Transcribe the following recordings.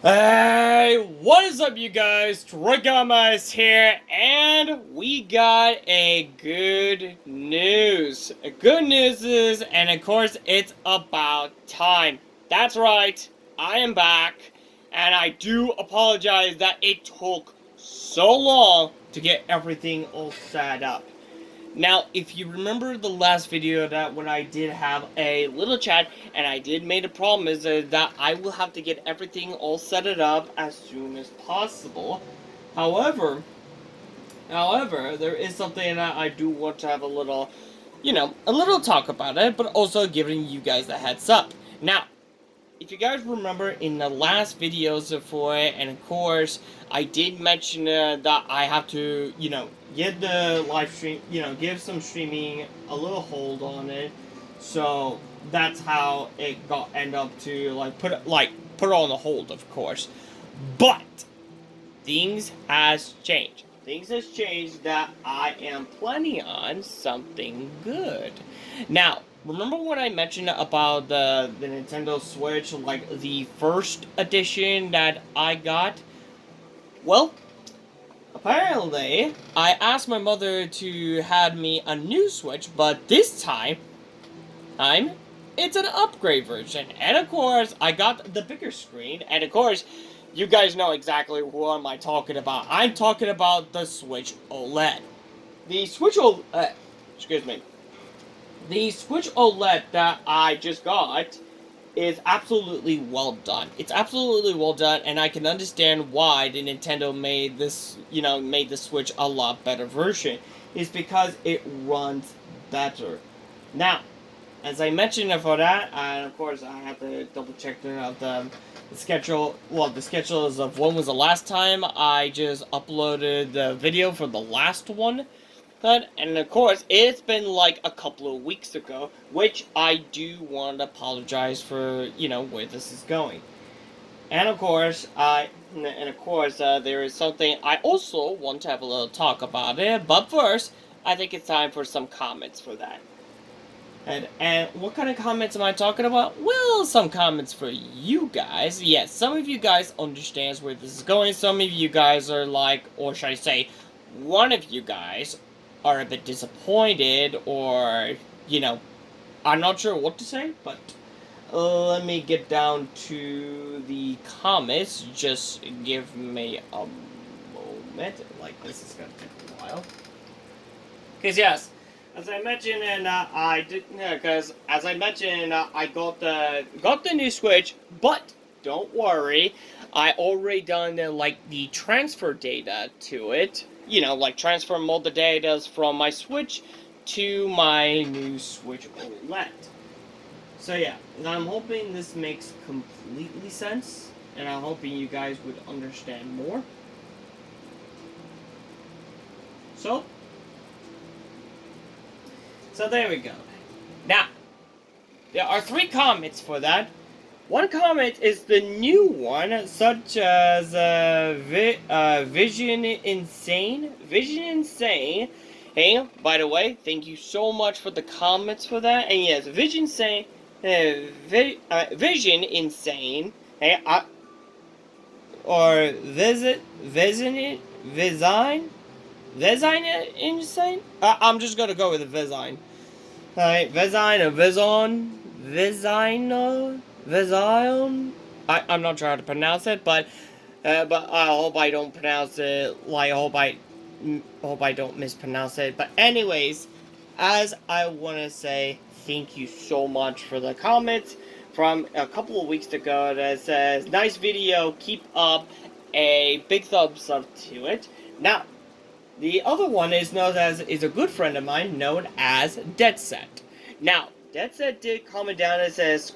Hey, what is up, you guys? Trigomas here, and we got a good news. Good news is, and of course, it's about time. That's right, I am back, and I do apologize that it took so long to get everything all set up. Now, if you remember the last video that when I did have a little chat and I did make a promise that I will have to get everything all set it up as soon as possible. However, there is something that I do want to have a little, a little talk about it, but also giving you guys a heads up. Now, if you guys remember in the last videos for it, and of course, I did mention that I have to, get the live stream, give some streaming a little hold on it. So that's how it got end up to put it on the hold, of course. But things has changed. Things has changed that I am planning on something good. Now, remember when I mentioned about the Nintendo Switch, like the first edition that I got? Well, apparently, I asked my mother to have me a new Switch, but this time, it's an upgrade version. And of course, I got the bigger screen, and of course, you guys know exactly what am I talking about. I'm talking about the Switch OLED. The Switch OLED, excuse me. The Switch OLED that I just got is absolutely well done. It's absolutely well done, and I can understand why the Nintendo made this, made the Switch a lot better version. Is because it runs better. Now, as I mentioned for that, and of course I have to double check the schedule. Well, the schedule is of when was the last time I just uploaded the video for the last one. And of course, it's been like a couple of weeks ago, which I do want to apologize for, where this is going. And of course, there is something I also want to have a little talk about it. But first, I think it's time for some comments for that. And what kind of comments am I talking about? Well, some comments for you guys. Yes, some of you guys understands where this is going. Some of you guys are like, or should I say, one of you guys are a bit disappointed, or, I'm not sure what to say, but let me get down to the comments. Just give me a moment. Like, this is gonna take a while. Because, yes, as I mentioned, and I did, because as I mentioned, I got the new Switch, but don't worry, I already done the transfer data to it. Like transfer all the data from my Switch to my new Switch OLED. So yeah, I'm hoping this makes completely sense, and I'm hoping you guys would understand more. So there we go. Now, there are 3 comments for that. One comment is the new one, such as Vision Insane. Vision Insane. Hey, by the way, thank you so much for the comments for that. And yes, Vision Insane. Vision Insane. Hey, or Vision Insane? I'm just gonna go with the Vizine. Alright, Vezine or Vizon? Vizion? I'm not sure how to pronounce it, but I hope I don't pronounce it, like, hope I don't mispronounce it. But anyways, as I want to say, thank you so much for the comments from a couple of weeks ago that says, nice video, keep up, a big thumbs up to it. Now, the other one is a good friend of mine known as Dead Set. Now, Dead Set did comment down and says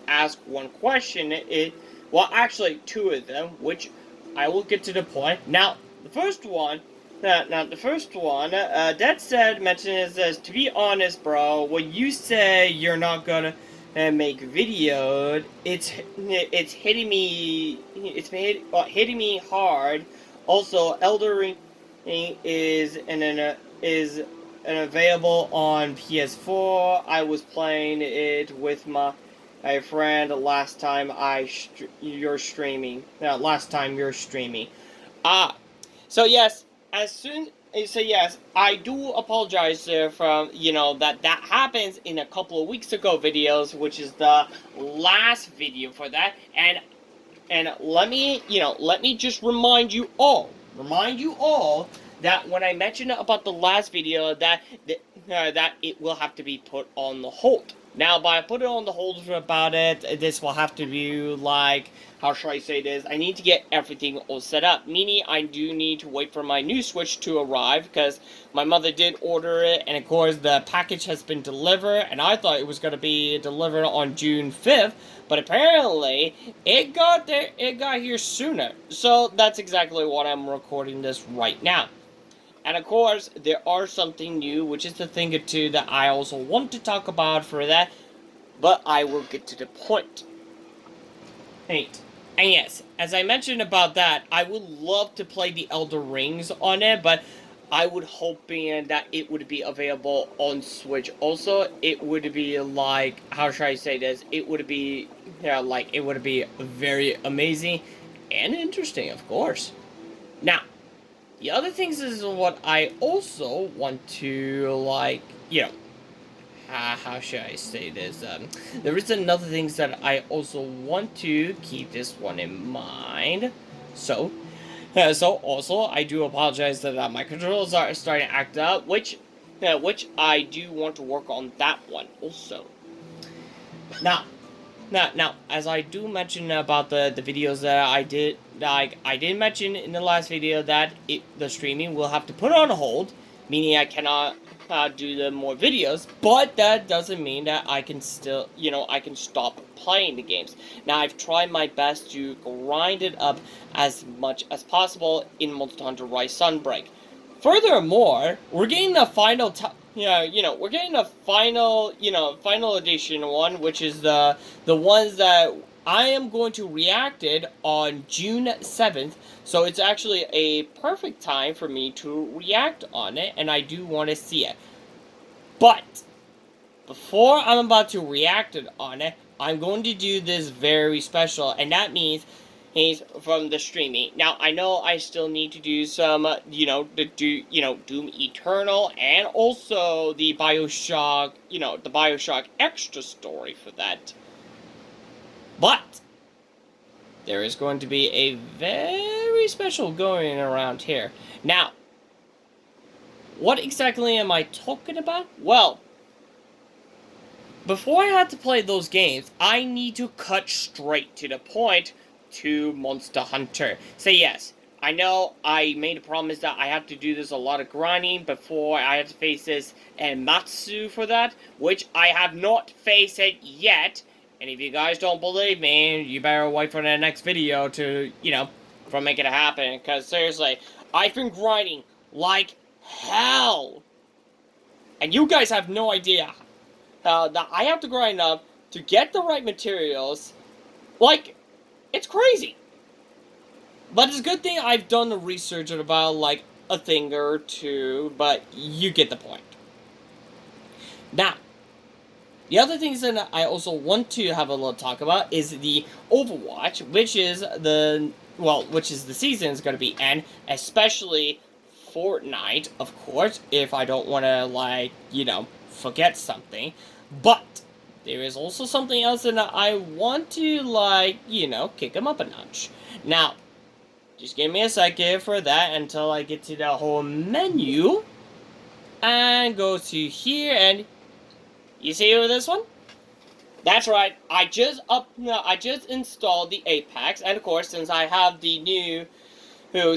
ask one question. Well, actually 2 of them, which I will get to the point. Now, the first one, Dead Set mentioned it says, to be honest, bro, when you say you're not gonna make video, it's hitting me, hitting me hard. Also, Elden Ring is available on PS4. I was playing it with my a friend, last time you're streaming. Last time you're streaming. Ah, so yes, yes, I do apologize from that happens in a couple of weeks ago videos, which is the last video for that, and let me just remind you all that when I mentioned about the last video that it will have to be put on the hold. Now, by put it on the hold about it, this will have to be like, how should I say this? I need to get everything all set up. Meaning, I do need to wait for my new Switch to arrive because my mother did order it, and of course the package has been delivered, and I thought it was going to be delivered on June 5th, but apparently it got there. It got here sooner. So that's exactly what I'm recording this right now. And of course, there are something new, which is the thing or two that I also want to talk about for that, but I will get to the point. 8. And yes, as I mentioned about that, I would love to play the Elder Rings on it, but I would hoping that it would be available on Switch. Also, it would be like, how should I say this? It would be, it would be very amazing and interesting, of course. Now, the other things is what I also want to, how should I say this? There is another things that I also want to keep this one in mind. So also, I do apologize that my controls are starting to act up, which I do want to work on that one also. Now, as I do mention about the videos that I did, like I did mention in the last video that the streaming will have to put on hold, meaning I cannot do the more videos, but that doesn't mean that I can still, I can stop playing the games. Now, I've tried my best to grind it up as much as possible in Monster Hunter Rise Sunbreak. Furthermore, we're getting the final we're getting the final edition one, which is the ones that I am going to react it on June 7th. So it's actually a perfect time for me to react on it, and I do want to see it. But before I'm about to react on it, I'm going to do this very special, and that means he's from the streaming. Now, I know I still need to do some, Doom Eternal, and also the Bioshock, the Bioshock extra story for that. But there is going to be a very special going around here. Now, what exactly am I talking about? Well, before I had to play those games, I need to cut straight to the point to Monster Hunter. So yes, I know I made a promise that I have to do this a lot of grinding before I have to face this and Matsu for that, which I have not faced it yet. And if you guys don't believe me, you better wait for the next video to, for make it happen. Because seriously, I've been grinding like hell. And you guys have no idea that I have to grind up to get the right materials. Like, it's crazy. But it's a good thing I've done the research about, like, a thing or two, but you get the point. Now, the other things that I also want to have a little talk about is the Overwatch, which is the season is going to be end, especially Fortnite, of course, if I don't want to, forget something. But there is also something else that I want to, kick them up a notch. Now, just give me a second for that until I get to the whole menu. And go to here, and you see this one? That's right, I just installed the Apex, and of course, since I have the new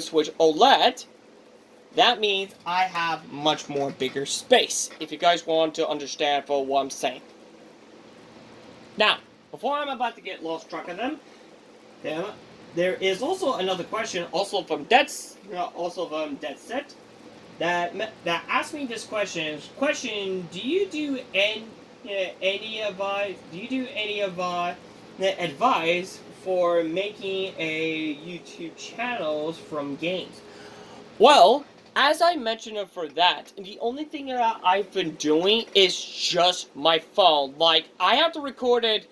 Switch OLED, that means I have much more bigger space, if you guys want to understand for what I'm saying. Now, before I'm about to get lost track of them, there is also another question, also from Deadset, that asked me this question. Do you do any advice for making a YouTube channels from games? Well, as I mentioned for that, the only thing that I've been doing is just my phone. Like, I have to record it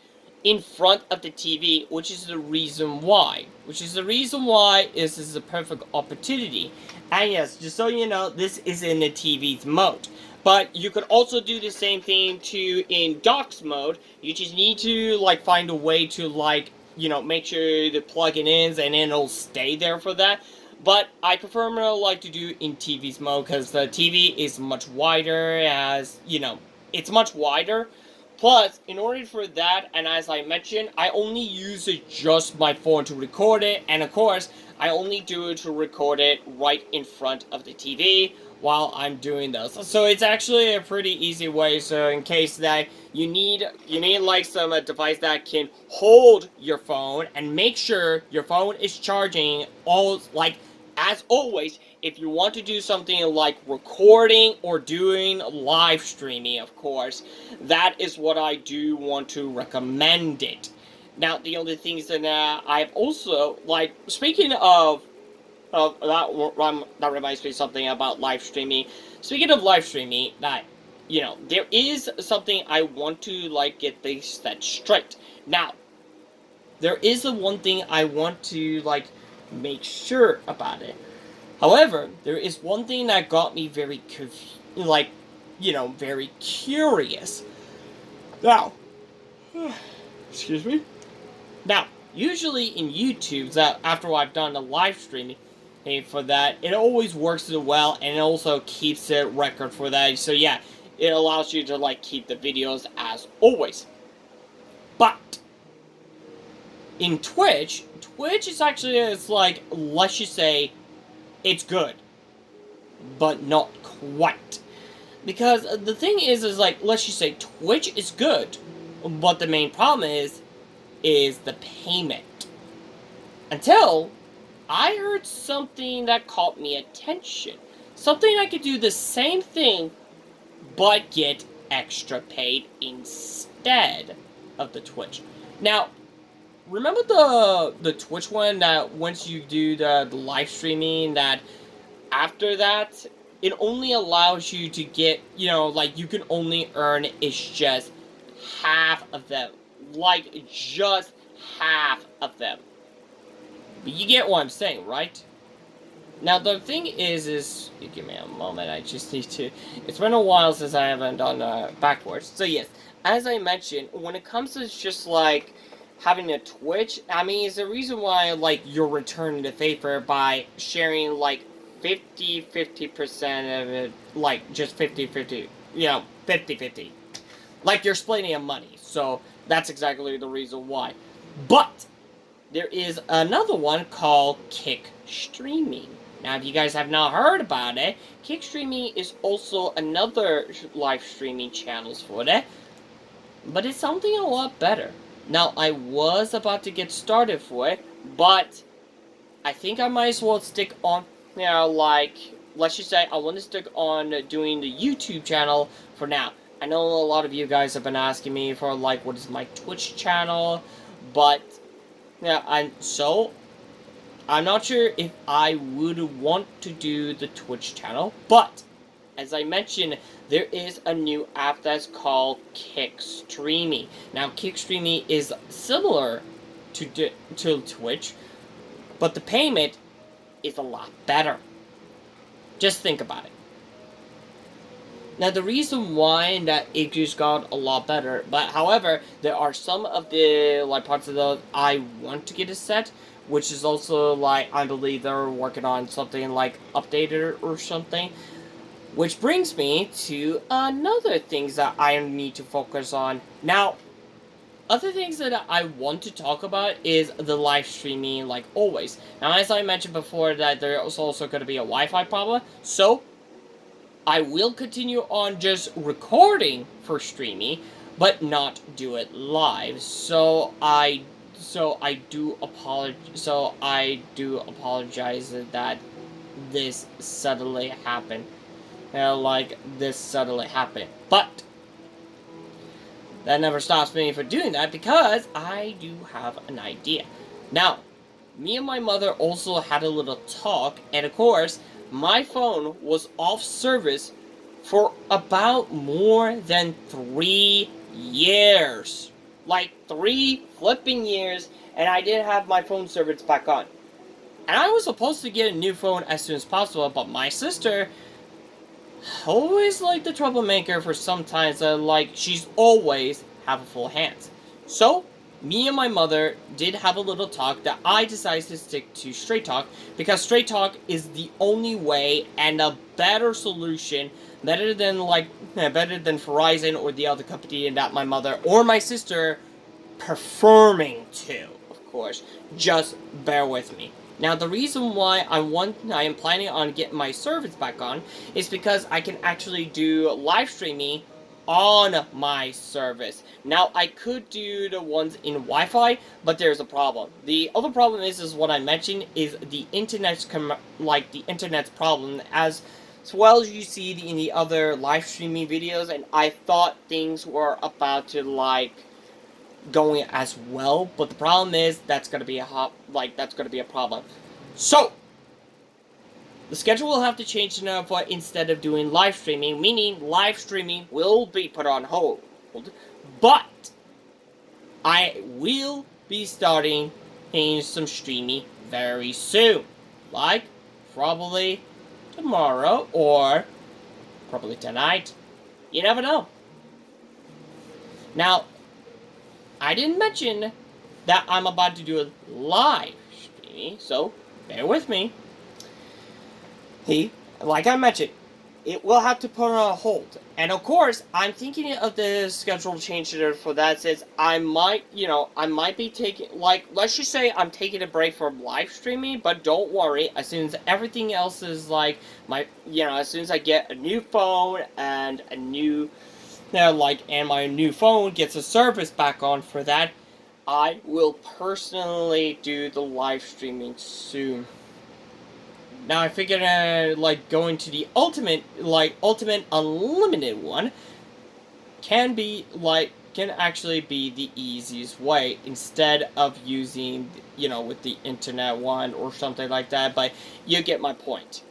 in front of the TV, which is the reason why. This is a perfect opportunity. And yes, just so you know, this is in the TV's mode. But you could also do the same thing too in dock's mode. You just need to like find a way to like, you know, make sure the plug-in is and then it'll stay there for that. But I prefer more like to do in TV's mode because the TV is much wider, as you know, it's much wider. Plus, in order for that, and as I mentioned, I only use just my phone to record it, and of course, I only do it to record it right in front of the TV while I'm doing this. So it's actually a pretty easy way. So in case that you need like some device that can hold your phone and make sure your phone is charging all like as always, if you want to do something like recording or doing live streaming, of course, that is what I do want to recommend it. Now, the other things that I've also, like, speaking of that reminds me of something about live streaming. Speaking of live streaming, that, you know, there is something I want to, like, get this set straight. Now, there is the one thing I want to, like, make sure about it. However, there is one thing that got me very, very curious. Now, excuse me. Now, usually in YouTube, that after I've done a live streaming for that, it always works as well, and it also keeps a record for that. So yeah, it allows you to like keep the videos as always. But in Twitch is actually, it's like, let's just say, it's good, but not quite. Because the thing is like, let's just say Twitch is good, but the main problem is the payment. Until I heard something that caught me attention. Something I could do the same thing, but get extra paid instead of the Twitch. Now, remember the Twitch one that once you do the live streaming, that after that, it only allows you to get, you know, like, you can only earn, it's just half of them. Like, just half of them. But you get what I'm saying, right? Now, the thing is, give me a moment, I just need to, it's been a while since I haven't done backwards. So yes, as I mentioned, when it comes to just, like, having a Twitch, I mean, it's the reason why, like, you're returning the favor by sharing, like, 50% of it, like, just 50-50, you know, 50-50. Like, you're splitting money, so that's exactly the reason why. But there is another one called Kick Streaming. Now, if you guys have not heard about it, Kick Streaming is also another live streaming channels for that, but it's something a lot better. Now, I was about to get started for it, but I think I might as well stick on, you know, like, let's just say I want to stick on doing the YouTube channel for now. I know a lot of you guys have been asking me for, like, what is my Twitch channel, but, yeah, I'm not sure if I would want to do the Twitch channel, but, as I mentioned, there is a new app that's called Kick Streaming. Now, Kick Streaming is similar to Twitch, but the payment is a lot better. Just think about it. Now, the reason why that it just got a lot better, but however, there are some of the, like, parts of the I want to get a set, which is also, like, I believe they're working on something like updated or something. Which brings me to another things that I need to focus on. Now, other things that I want to talk about is the live streaming, like always. Now, as I mentioned before, that there's also going to be a Wi-Fi problem, so I will continue on just recording for streaming, but not do it live. So I do apologize that this suddenly happened. But that never stops me from doing that, because I do have an idea. Now, me and my mother also had a little talk, and of course, my phone was off service for about more than 3 years. like 3 flipping years, and I didn't have my phone service back on. And I was supposed to get a new phone as soon as possible, but my sister, always like the troublemaker for sometimes, like she's always have a full hands. So, me and my mother did have a little talk that I decided to stick to Straight Talk because Straight Talk is the only way and a better solution, better than Verizon or the other company that my mother or my sister preferring to, of course. Just bear with me. Now, the reason why I am planning on getting my service back on is because I can actually do live streaming on my service. Now, I could do the ones in Wi-Fi, but there's a problem. The other problem is what I mentioned is the internet's problem, as well as you see in the other live streaming videos, and I thought things were about to going as well, but the problem is that's gonna be a problem. So the schedule will have to change now, but instead of doing live streaming, meaning live streaming will be put on hold, but I will be starting some streaming very soon, like probably tomorrow or probably tonight. You never know. Now, I didn't mention that I'm about to do a live streaming, so bear with me. Like I mentioned, it will have to put on hold. And of course, I'm thinking of the schedule change for that, since I might be taking, let's just say I'm taking a break from live streaming, but don't worry, as soon as everything else is as soon as I get a new phone and and my new phone gets a service back on for that, I will personally do the live streaming soon. Now I figured going to the ultimate unlimited one can actually be the easiest way instead of using with the internet one or something like that, but you get my point.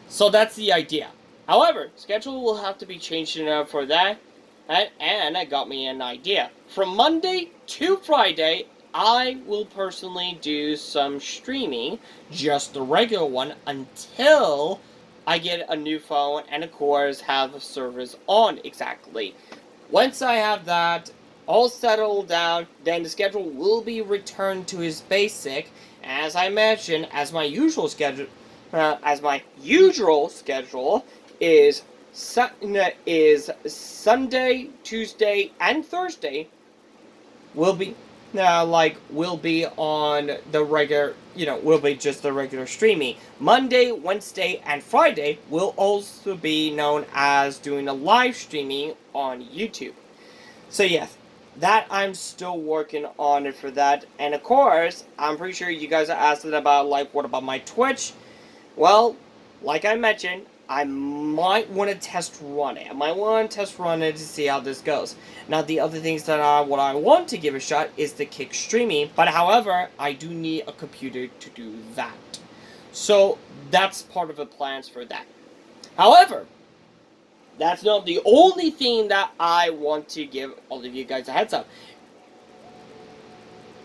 So that's the idea. However, schedule will have to be changed for that. And that got me an idea. From Monday to Friday, I will personally do some streaming, just the regular one, until I get a new phone and, of course, have the servers on exactly. Once I have that all settled down, then the schedule will be returned to its basic. As I mentioned, as my usual schedule is Sunday, Tuesday, and Thursday will be on the regular, will be just the regular streaming. Monday, Wednesday, and Friday will also be known as doing a live streaming on YouTube. So yes, that I'm still working on it for that. And of course, I'm pretty sure you guys are asking about what about my Twitch? Well, like I mentioned, I might want to test run it. I might want to test run it to see how this goes. Now, the other things that what I want to give a shot is the Kick streaming, but however, I do need a computer to do that. So, that's part of the plans for that. However, that's not the only thing that I want to give all of you guys a heads up.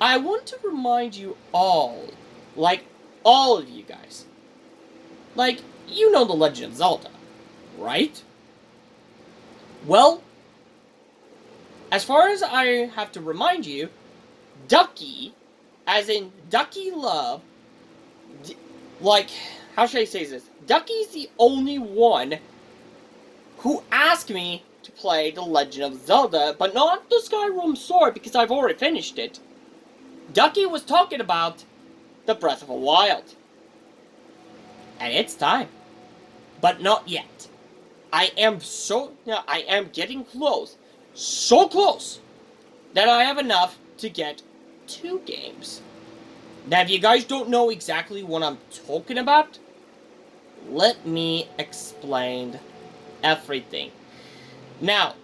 I want to remind you all of you guys, you know The Legend of Zelda, right? Well, as far as I have to remind you, Ducky, as in Ducky Love, how should I say this? Ducky's the only one who asked me to play The Legend of Zelda, but not the Skyward Sword, because I've already finished it. Ducky was talking about the Breath of the Wild. And it's time. But not yet. I am getting close. So close that I have enough to get 2 games. Now, if you guys don't know exactly what I'm talking about, let me explain everything. Now,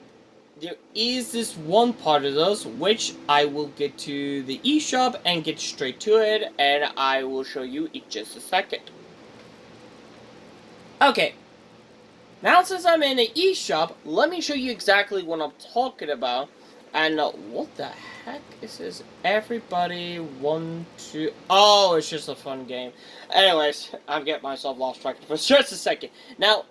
there is this one part of those which I will get to the eShop and get straight to it, and I will show you in just a second. Okay, now since I'm in the eShop, let me show you exactly what I'm talking about And what the heck is this? Everybody want to... Oh, it's just a fun game. Anyways, I'm getting myself lost track for just a second. Now,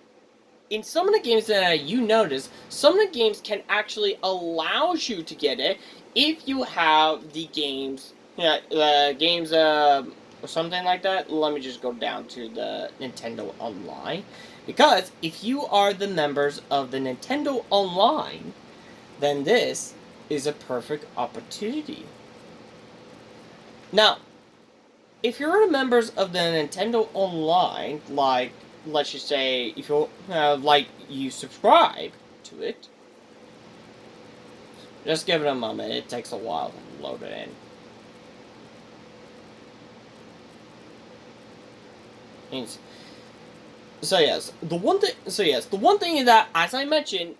in some of the games that you notice, some of the games can actually allow you to get it if you have the games, games, or something like that. Let me just go down to the Nintendo Online. Because if you are the members of the Nintendo Online, then this is a perfect opportunity. Now, if you're members of the Nintendo Online, like, let's just say, if you you subscribe to it, just give it a moment. It takes a while to load it in. So yes, the one thing is that, as I mentioned,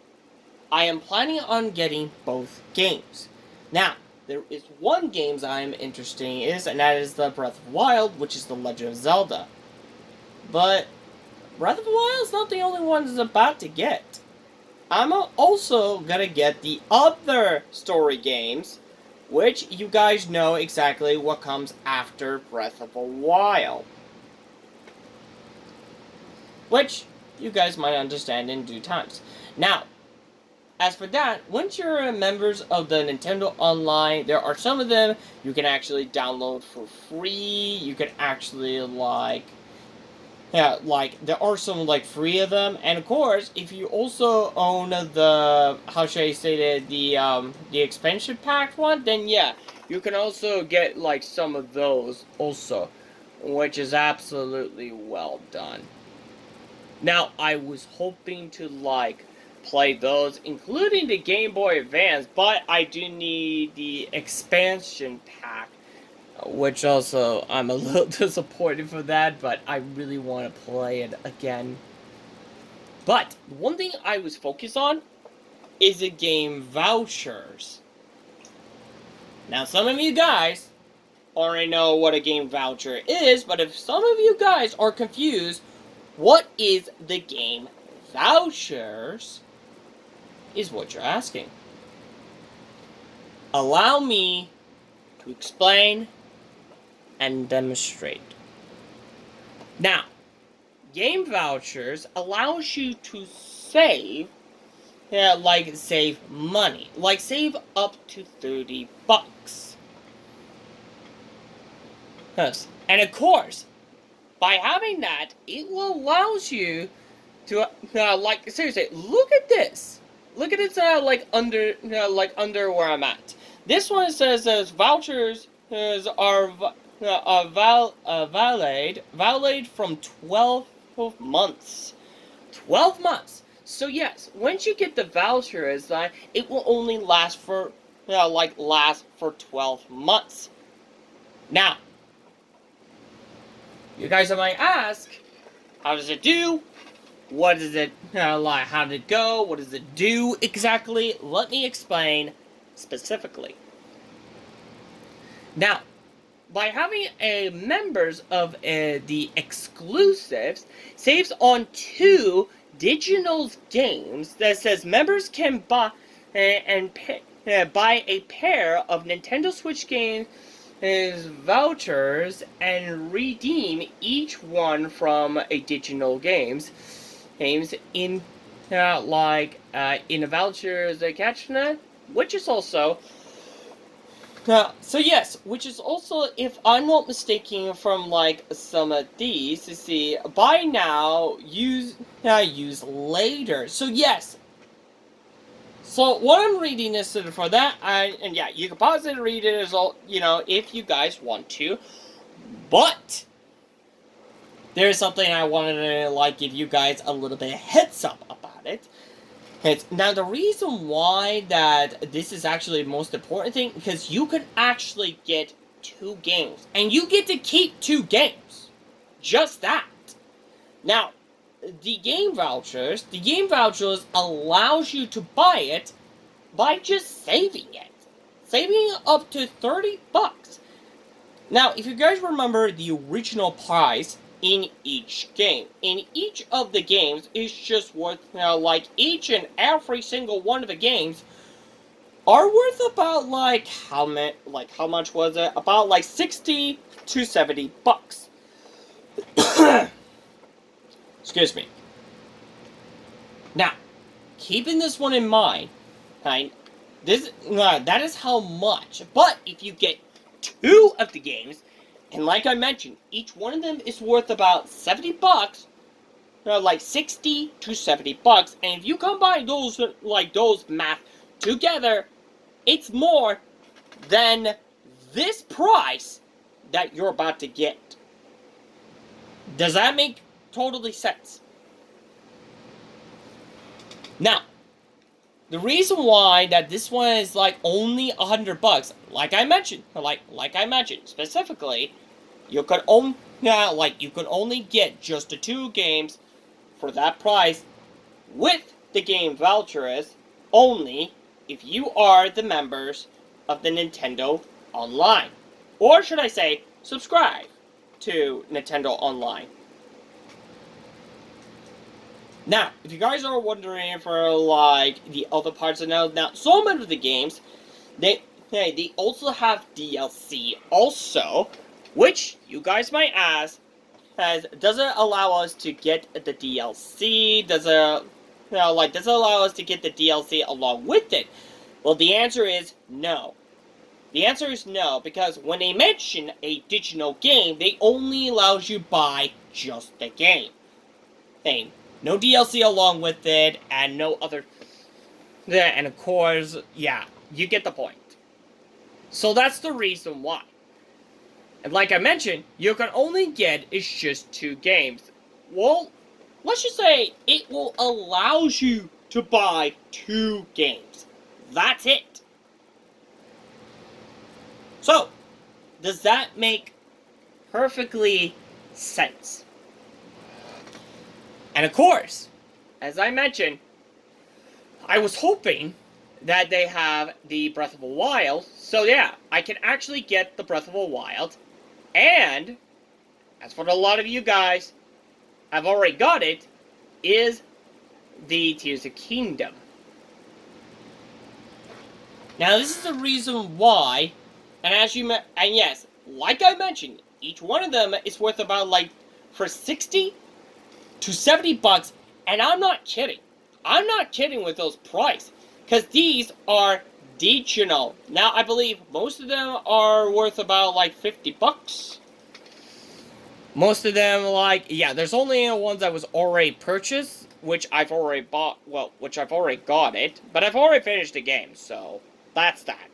I am planning on getting both games. Now, there is one game that I am interested in, and that is the Breath of the Wild, which is the Legend of Zelda. But Breath of the Wild is not the only one that's about to get. I'm also gonna get the other story games, which you guys know exactly what comes after Breath of the Wild. Which you guys might understand in due times. Now, as for that, once you're members of the Nintendo Online, there are some of them you can actually download for free. You can actually, there are some, free of them. And of course, if you also own the, how should I say it, the expansion pack one, then yeah, you can also get, some of those also, which is absolutely well done. Now, I was hoping to, play those, including the Game Boy Advance, but I do need the expansion pack, which also, I'm a little disappointed for that, but I really want to play it again. But, one thing I was focused on is the game vouchers. Now, some of you guys already know what a game voucher is, but if some of you guys are confused, what is the game vouchers is what you're asking. Allow me to explain and demonstrate. Now, game vouchers allows you to save, save money, save up to $30. Yes. And of course, by having that, it will allows you to, seriously, look at this. Look at it, under where I'm at. This one says vouchers are valid from 12 months. 12 months. So yes, once you get the vouchers, it will only last for, last for 12 months. Now, you guys might ask, how does it do? What is it, how did it go? What does it do exactly? Let me explain specifically. Now, by having members of the exclusives, saves on 2 digital games that says members can buy buy a pair of Nintendo Switch games vouchers and redeem each one from a digital games in in a vouchers catchnet, which is also which is also, if I'm not mistaken, from some of these, you see, buy now, use later. So yes. So what I'm reading is for that, and yeah, you can pause it and read it as all, if you guys want to. But there's something I wanted to give you guys a little bit of heads up about it. Now, the reason why that this is actually the most important thing, because you could actually get 2 games. And you get to keep 2 games. Just that. Now, the game vouchers allows you to buy it by just saving it. Saving up to $30. Now, if you guys remember the original price in each game. In each of the games is just worth, each and every single one of the games are worth about like how much was it? About like 60 to 70 bucks. Excuse me. Now, keeping this one in mind, right, that is how much. But if you get 2 of the games, and like I mentioned, each one of them is worth about 70 bucks, like 60 to 70 bucks, and if you combine those math together, it's more than this price that you're about to get. Does that make totally sense? Now, the reason why that this one is like only 100 bucks, like I mentioned specifically, you could only get just the 2 games for that price with the game vouchers only if you are the members of the Nintendo Online. Or should I say, subscribe to Nintendo Online. Now, if you guys are wondering for like the other parts of now some of the games, they also have DLC also, which you guys might ask, does it allow us to get the DLC? Does it allow us to get the DLC along with it? Well, the answer is no. The answer is no, because when they mention a digital game, they only allows you buy just the game. No DLC along with it, and no other. And of course, yeah, you get the point. So that's the reason why. And like I mentioned, you can only get is just 2 games. Well, let's just say it will allow you to buy 2 games. That's it. So, does that make perfectly sense? And of course, as I mentioned, I was hoping that they have the Breath of the Wild, so yeah, I can actually get the Breath of the Wild, and, as for a lot of you guys have already got it, is the Tears of Kingdom. Now, this is the reason why, and yes, like I mentioned, each one of them is worth about for 60 to 70 bucks, and I'm not kidding. I'm not kidding with those prices, because these are digital. Now, I believe most of them are worth about 50 bucks. Most of them, there's only ones that was already purchased, which I've already bought, which I've already got it, but I've already finished the game, so that's that.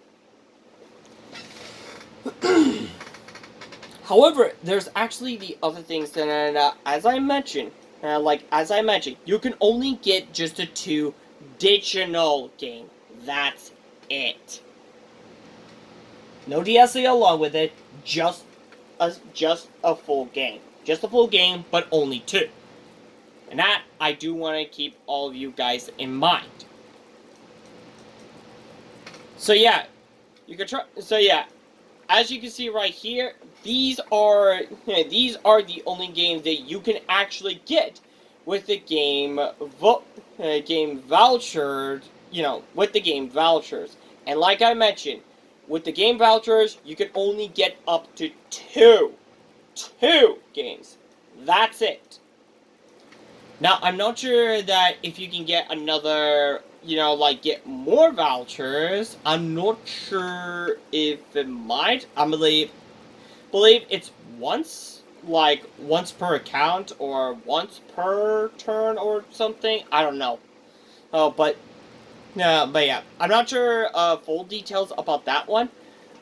However, there's actually the other things that, as I mentioned, you can only get just a 2 digital game. That's it. No DLC along with it, just a full game. Just a full game, but only 2. And that, I do want to keep all of you guys in mind. So yeah, as you can see right here, these are the only games that you can actually get with the game vouchers, with the game vouchers. And like I mentioned, with the game vouchers, you can only get up to 2 games. That's it. Now, I'm not sure that if you can get another, get more vouchers. I'm not sure if it might. I believe it's once per account or once per turn or something. I don't know. But yeah, I'm not sure full details about that one.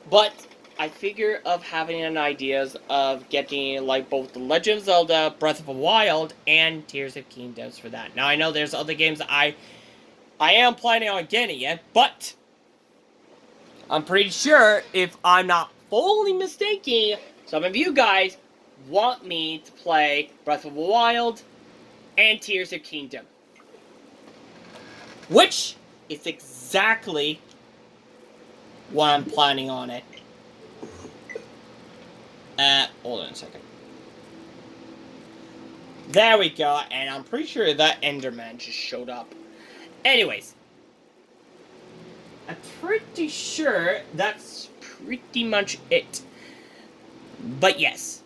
But I figure of having an ideas of getting both The Legend of Zelda, Breath of the Wild, and Tears of Kingdoms for that. Now I know there's other games that I am planning on getting it, but I'm pretty sure, if I'm not fully mistaken, some of you guys want me to play Breath of the Wild and Tears of Kingdom, which is exactly what I'm planning on it. Hold on a second. There we go, and I'm pretty sure that Enderman just showed up. Anyways, I'm pretty sure that's pretty much it. But yes,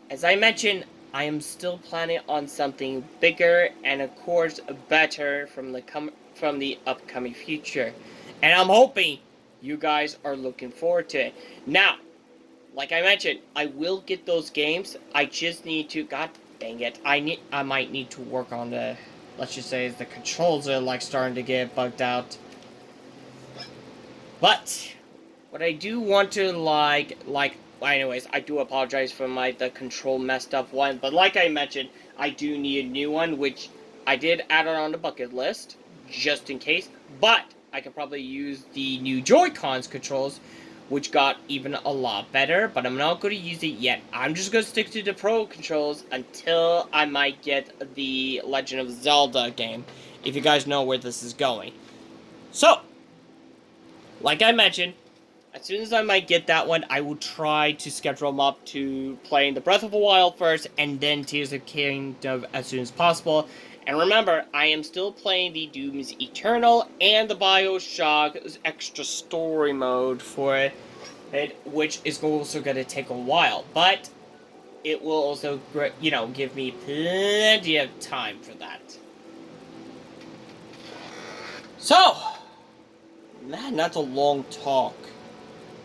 as I mentioned, I am still planning on something bigger and of course better from the upcoming future. And I'm hoping you guys are looking forward to it. Now, like I mentioned, I will get those games. I just need to, god dang it, I might need to work on the, let's just say the controls are like starting to get bugged out. But what I do want to anyways, I do apologize for the control messed up one, but like I mentioned, I do need a new one, which I did add it on the bucket list, just in case, but I could probably use the new Joy-Cons controls, which got even a lot better, but I'm not going to use it yet. I'm just going to stick to the Pro controls until I might get the Legend of Zelda game, if you guys know where this is going. So, like I mentioned, as soon as I might get that one, I will try to schedule them up to playing the Breath of the Wild first, and then Tears of the Kingdom as soon as possible. And remember, I am still playing the Doom's Eternal and the Bioshock extra story mode for it, which is also going to take a while. But it will also, give me plenty of time for that. So, man, that's a long talk.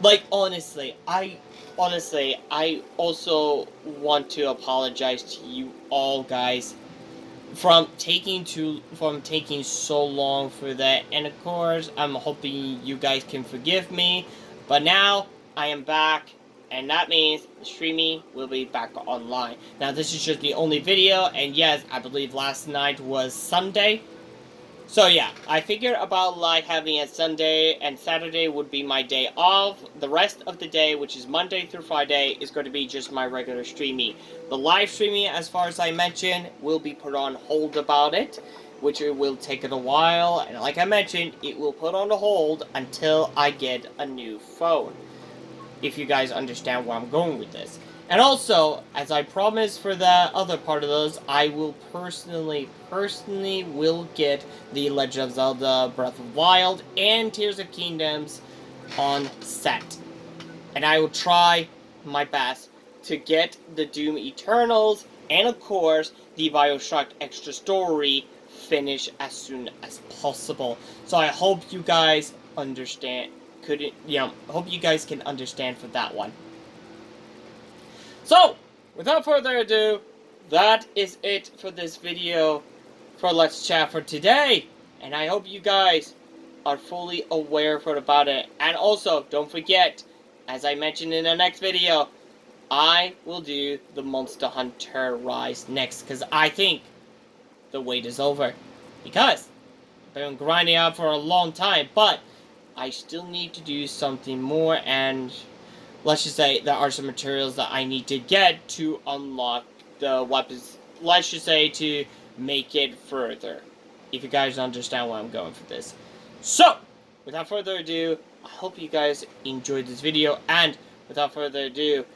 Like, honestly, I also want to apologize to you all, guys, from taking so long for that. And of course, I'm hoping you guys can forgive me. But now, I am back, and that means streaming will be back online. Now, this is just the only video, and yes, I believe last night was Sunday. So yeah, I figured about like having a Sunday and Saturday would be my day off. The rest of the day, which is Monday through Friday, is going to be just my regular streaming. The live streaming, as far as I mentioned, will be put on hold about it, which it will take it a while. And like I mentioned, it will put on a hold until I get a new phone. If you guys understand where I'm going with this. And also, as I promised for the other part of those, I will personally will get the Legend of Zelda Breath of the Wild and Tears of Kingdoms on set. And I will try my best to get the Doom Eternals and of course the Bioshock extra story finished as soon as possible. So I hope you guys understand. Hope you guys can understand for that one. So, without further ado, that is it for this video for Let's Chat for today. And I hope you guys are fully aware about it. And also, don't forget, as I mentioned in the next video, I will do the Monster Hunter Rise next. Because I think the wait is over. Because I've been grinding out for a long time. But I still need to do something more, and let's just say there are some materials that I need to get to unlock the weapons. Let's just say to make it further. If you guys understand where I'm going for this. So, without further ado, I hope you guys enjoyed this video. And without further ado,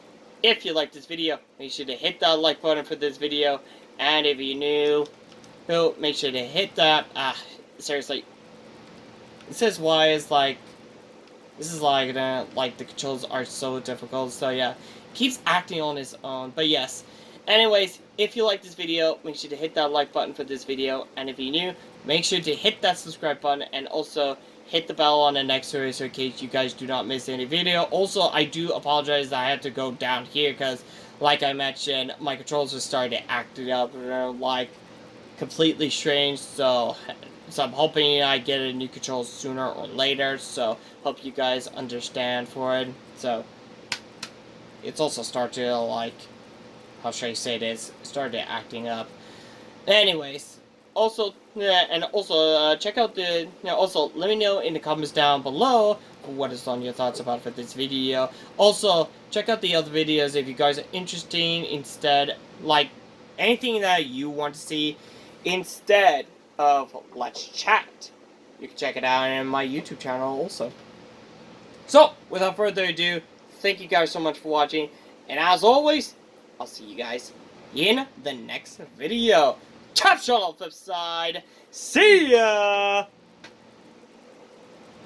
if you like this video, make sure to hit that like button for this video. And if you're new, make sure to hit that. Seriously. It says why is like, this is like the controls are so difficult, so yeah, keeps acting on its own, but yes. Anyways, if you like this video, make sure to hit that like button for this video, and if you're new, make sure to hit that subscribe button, and also hit the bell on the next video so in case you guys do not miss any video. Also, I do apologize that I had to go down here, because, like I mentioned, my controls just started acting up, like, completely strange, so I'm hoping I get a new control sooner or later, so hope you guys understand for it. So, it's also started to, like, how should I say this, started acting up. Anyways, also, yeah, and also, check out the, also, let me know in the comments down below what is on your thoughts about for this video. Also, check out the other videos if you guys are interested instead, like, anything that you want to see instead of Let's Chat. You can check it out on my YouTube channel also. So, without further ado, thank you guys so much for watching, and as always, I'll see you guys in the next video. Top shot on the flip side. See ya!